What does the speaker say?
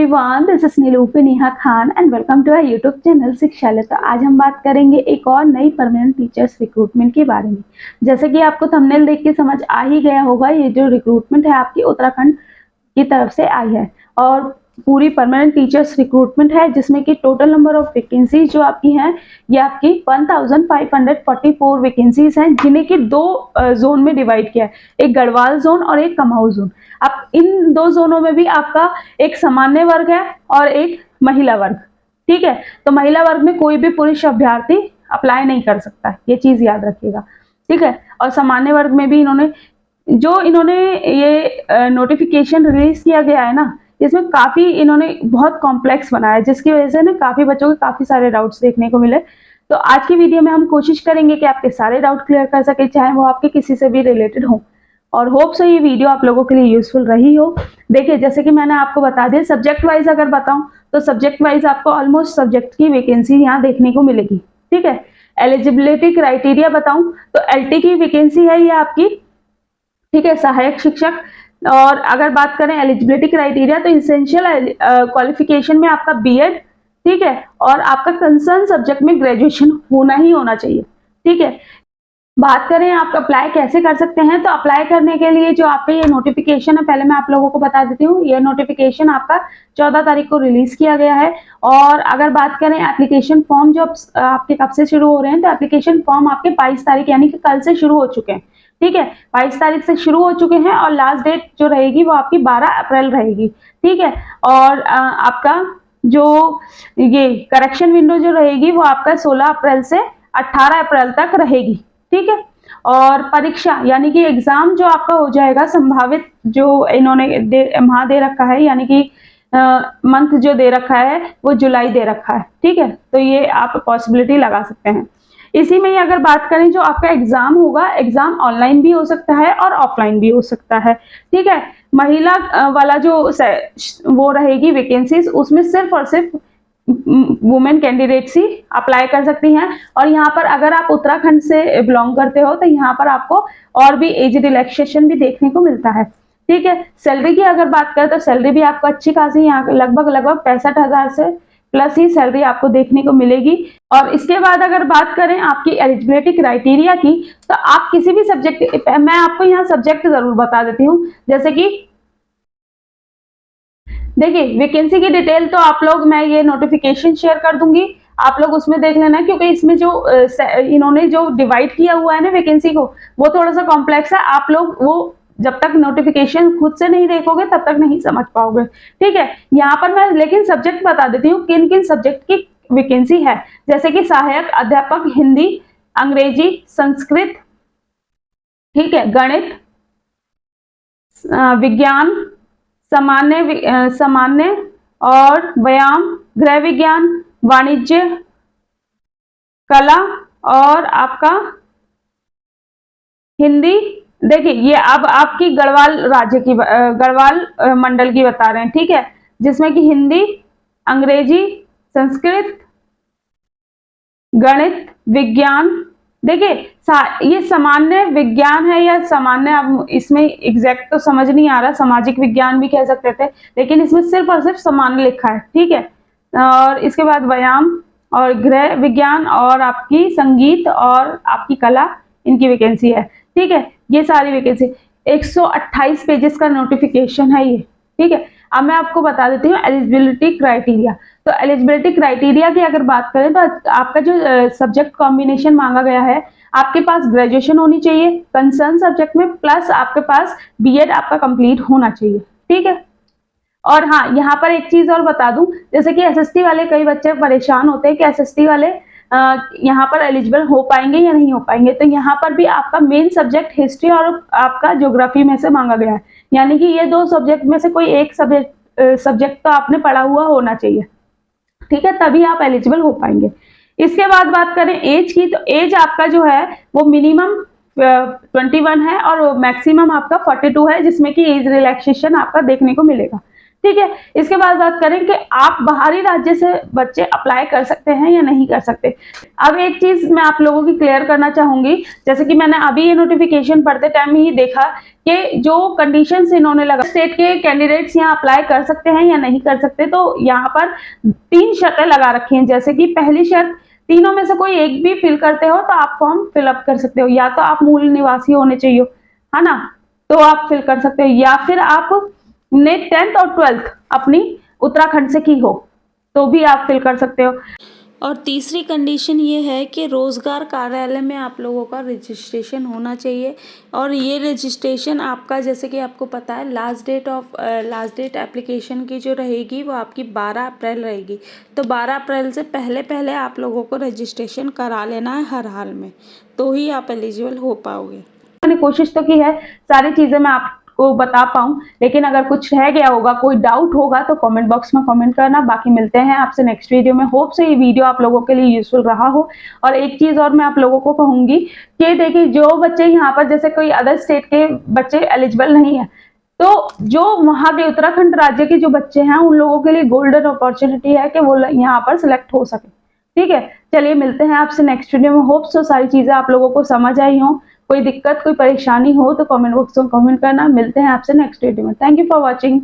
Everyone, this is Nilufi Neha Khan and welcome to our YouTube channel Shikshalaya. तो आज हम बात करेंगे एक और नई परमानेंट टीचर्स रिक्रूटमेंट के बारे में। जैसे कि आपको थंबनेल देख के समझ आ ही गया होगा, ये जो रिक्रूटमेंट है आपकी उत्तराखंड की तरफ से आई है और पूरी परमानेंट टीचर्स रिक्रूटमेंट है, जिसमें कि टोटल नंबर ऑफ वैकेंसीज जो आपकी हैं ये आपकी 1544 वैकेंसीज हैं, जिन्हें कि दो जोन में डिवाइड किया है, एक गढ़वाल जोन और एक कुमाऊं जोन। अब इन दो जोनों में भी आपका एक सामान्य वर्ग है और एक महिला वर्ग। ठीक है, तो महिला वर्ग में कोई भी पुरुष अभ्यर्थी अप्लाई नहीं कर सकता, ये चीज याद रखिएगा। ठीक है, और सामान्य वर्ग में भी इन्होंने ये नोटिफिकेशन रिलीज किया गया है ना, इसमें काफी इन्होंने बहुत कॉम्प्लेक्स बनाया है, जिसकी वजह से ना काफी बच्चों के काफी सारे डाउट्स देखने को मिले। तो आज की वीडियो में हम कोशिश करेंगे कि आपके सारे डाउट क्लियर कर सके, चाहे वो आपके किसी से भी रिलेटेड हो, और होप सो ये वीडियो आप लोगों के लिए यूजफुल रही हो। देखिए, जैसे कि मैंने आपको बता दिया, सब्जेक्ट वाइज अगर बताऊं तो सब्जेक्ट वाइज आपको ऑलमोस्ट सब्जेक्ट की वैकेंसी यहाँ देखने को मिलेगी। ठीक है, एलिजिबिलिटी क्राइटेरिया बताऊं तो एलटी की वैकेंसी है ये आपकी। ठीक है, सहायक शिक्षक। और अगर बात करें एलिजिबिलिटी क्राइटेरिया तो इसेंशियल क्वालिफिकेशन में आपका बीएड, ठीक है, और आपका कंसर्न सब्जेक्ट में ग्रेजुएशन होना ही होना चाहिए। ठीक है, बात करें आप अप्लाई कैसे कर सकते हैं, तो अप्लाई करने के लिए जो आपका ये नोटिफिकेशन है, पहले मैं आप लोगों को बता देती हूँ, ये नोटिफिकेशन आपका 14 तारीख को रिलीज किया गया है। और अगर बात करें एप्लीकेशन फॉर्म जो आपके कब से शुरू हो रहे हैं, तो एप्लीकेशन फॉर्म आपके 22 तारीख यानी कि कल से शुरू हो चुके हैं। ठीक है, 22 तारीख से शुरू हो चुके हैं और लास्ट डेट जो रहेगी वो आपकी 12 अप्रैल रहेगी। ठीक है, और आपका जो ये करेक्शन विंडो जो रहेगी वो आपका 16 अप्रैल से 18 अप्रैल तक रहेगी। ठीक है, और परीक्षा यानी कि एग्जाम जो आपका हो जाएगा संभावित, जो इन्होंने वहां दे रखा है, यानी कि मंथ जो दे रखा है वो जुलाई दे रखा है। ठीक है, तो ये आप पॉसिबिलिटी लगा सकते हैं। इसी में ही अगर बात करें, जो आपका एग्जाम होगा, एग्जाम ऑनलाइन भी हो सकता है और ऑफलाइन भी हो सकता है। ठीक है, महिला वाला जो वो रहेगी वैकेंसीज, उसमें सिर्फ और सिर्फ वुमेन कैंडिडेट्स ही अप्लाई कर सकती हैं। और यहाँ पर अगर आप उत्तराखंड से बिलोंग करते हो तो यहाँ पर आपको और भी एज रिलैक्सेशन भी देखने को मिलता है। ठीक है, सैलरी की अगर बात करें तो सैलरी भी आपको अच्छी खासी यहाँ लगभग 65,000 से प्लस ही सैलरी आपको देखने को मिलेगी। और इसके बाद अगर बात करें आपकी एलिजिबिलिटी क्राइटेरिया की, तो आप किसी भी सब्जेक्ट, मैं आपको यहाँ सब्जेक्ट जरूर बता देती हूँ। जैसे कि देखिए, वैकेंसी की डिटेल तो आप लोग, मैं ये नोटिफिकेशन शेयर कर दूंगी, आप लोग उसमें देख लेना, क्योंकि इसमें जो इन्होंने जो डिवाइड किया हुआ है ना वैकेंसी को, वो थोड़ा सा कॉम्प्लेक्स है। आप लोग वो जब तक नोटिफिकेशन खुद से नहीं देखोगे तब तक नहीं समझ पाओगे। ठीक है, यहाँ पर मैं लेकिन सब्जेक्ट बता देती हूँ किन किन सब्जेक्ट की वैकेंसी है। जैसे कि सहायक अध्यापक हिंदी, अंग्रेजी, संस्कृत, ठीक है, गणित, विज्ञान, सामान्य और व्यायाम, गृह विज्ञान, वाणिज्य, कला और आपका हिंदी। देखिए, ये अब आपकी गढ़वाल राज्य की, गढ़वाल मंडल की बता रहे हैं। ठीक है, जिसमें कि हिंदी, अंग्रेजी, संस्कृत, गणित, विज्ञान। देखिए, ये सामान्य विज्ञान है या सामान्य, अब इसमें एग्जैक्ट तो समझ नहीं आ रहा, सामाजिक विज्ञान भी कह सकते थे, लेकिन इसमें सिर्फ और सिर्फ सामान्य लिखा है। ठीक है, और इसके बाद व्यायाम और गृह विज्ञान और आपकी संगीत और आपकी कला, इनकी वैकेंसी है। ठीक है, ये सारी वैकेंसी 128 पेजेस का नोटिफिकेशन है ये। ठीक है, अब मैं आपको बता देती हूँ एलिजिबिलिटी क्राइटेरिया। तो एलिजिबिलिटी क्राइटेरिया की अगर बात करें तो आपका जो सब्जेक्ट कॉम्बिनेशन मांगा गया है, आपके पास ग्रेजुएशन होनी चाहिए कंसर्न सब्जेक्ट में, प्लस आपके पास बीएड आपका कंप्लीट होना चाहिए। ठीक है, और हाँ, यहाँ पर एक चीज और बता दूं, जैसे कि एसएसटी वाले कई बच्चे परेशान होते हैं कि एसएसटी वाले यहाँ पर एलिजिबल हो पाएंगे या नहीं हो पाएंगे। तो यहाँ पर भी आपका मेन सब्जेक्ट हिस्ट्री और आपका ज्योग्राफी में से मांगा गया है, यानी कि ये दो सब्जेक्ट में से कोई एक सब्जेक्ट तो आपने पढ़ा हुआ होना चाहिए। ठीक है, तभी आप एलिजिबल हो पाएंगे। इसके बाद बात करें एज की, तो एज आपका जो है वो मिनिमम 21 है और मैक्सिमम आपका 42 है, जिसमें कि एज रिलैक्सेशन आपका देखने को मिलेगा। ठीक है। इसके बाद बात करें कि आप बाहरी राज्य से बच्चे अप्लाई कर सकते हैं या नहीं कर सकते। अब एक चीज मैं आप लोगों की क्लियर करना चाहूंगी, जैसे कि मैंने अभी ये नोटिफिकेशन पढ़ते टाइम ही देखा कि जो कंडीशंस इन्होंने लगा, स्टेट के कैंडिडेट्स यहाँ अप्लाई कर सकते हैं या नहीं कर सकते, तो यहाँ पर 3 शर्तें लगा रखी हैं। जैसे कि पहली शर्त, तीनों में से कोई एक भी फिल करते हो तो आप फॉर्म फिलअप कर सकते हो। या तो आप मूल निवासी होने चाहिए, है ना, तो आप फिल कर सकते हो, या फिर आप ने 10th और 12th अपनी उत्तराखंड से की हो तो भी आप फिल कर सकते हो। और तीसरी कंडीशन ये है कि रोज़गार कार्यालय में आप लोगों का रजिस्ट्रेशन होना चाहिए। और ये रजिस्ट्रेशन आपका, जैसे कि आपको पता है, लास्ट डेट एप्लीकेशन की जो रहेगी वो आपकी 12 अप्रैल रहेगी। तो 12 अप्रैल से पहले पहले आप लोगों को रजिस्ट्रेशन करा लेना है हर हाल में, तो ही आप एलिजिबल हो पाओगे। मैंने कोशिश तो की है सारी चीजें मैं आपको बता पाऊं, लेकिन अगर कुछ रह गया होगा, कोई डाउट होगा तो कमेंट बॉक्स में कमेंट करना। बाकी मिलते हैं आपसे नेक्स्ट वीडियो में। होप से ये वीडियो आप लोगों के लिए यूजफुल रहा हो। और एक चीज और मैं आप लोगों को कहूंगी कि देखिए, जो बच्चे यहाँ पर, जैसे कोई अदर स्टेट के बच्चे एलिजिबल नहीं है, तो जो वहां के उत्तराखंड राज्य के जो बच्चे हैं उन लोगों के लिए गोल्डन अपॉर्चुनिटी है कि वो यहाँ पर सिलेक्ट हो सके। ठीक है, चलिए मिलते हैं आपसे नेक्स्ट वीडियो में। होप सो सारी चीजें आप लोगों को समझ आई हो। कोई दिक्कत, कोई परेशानी हो तो कमेंट बॉक्स में कमेंट करना। मिलते हैं आपसे नेक्स्ट वीडियो में। Thank you for watching.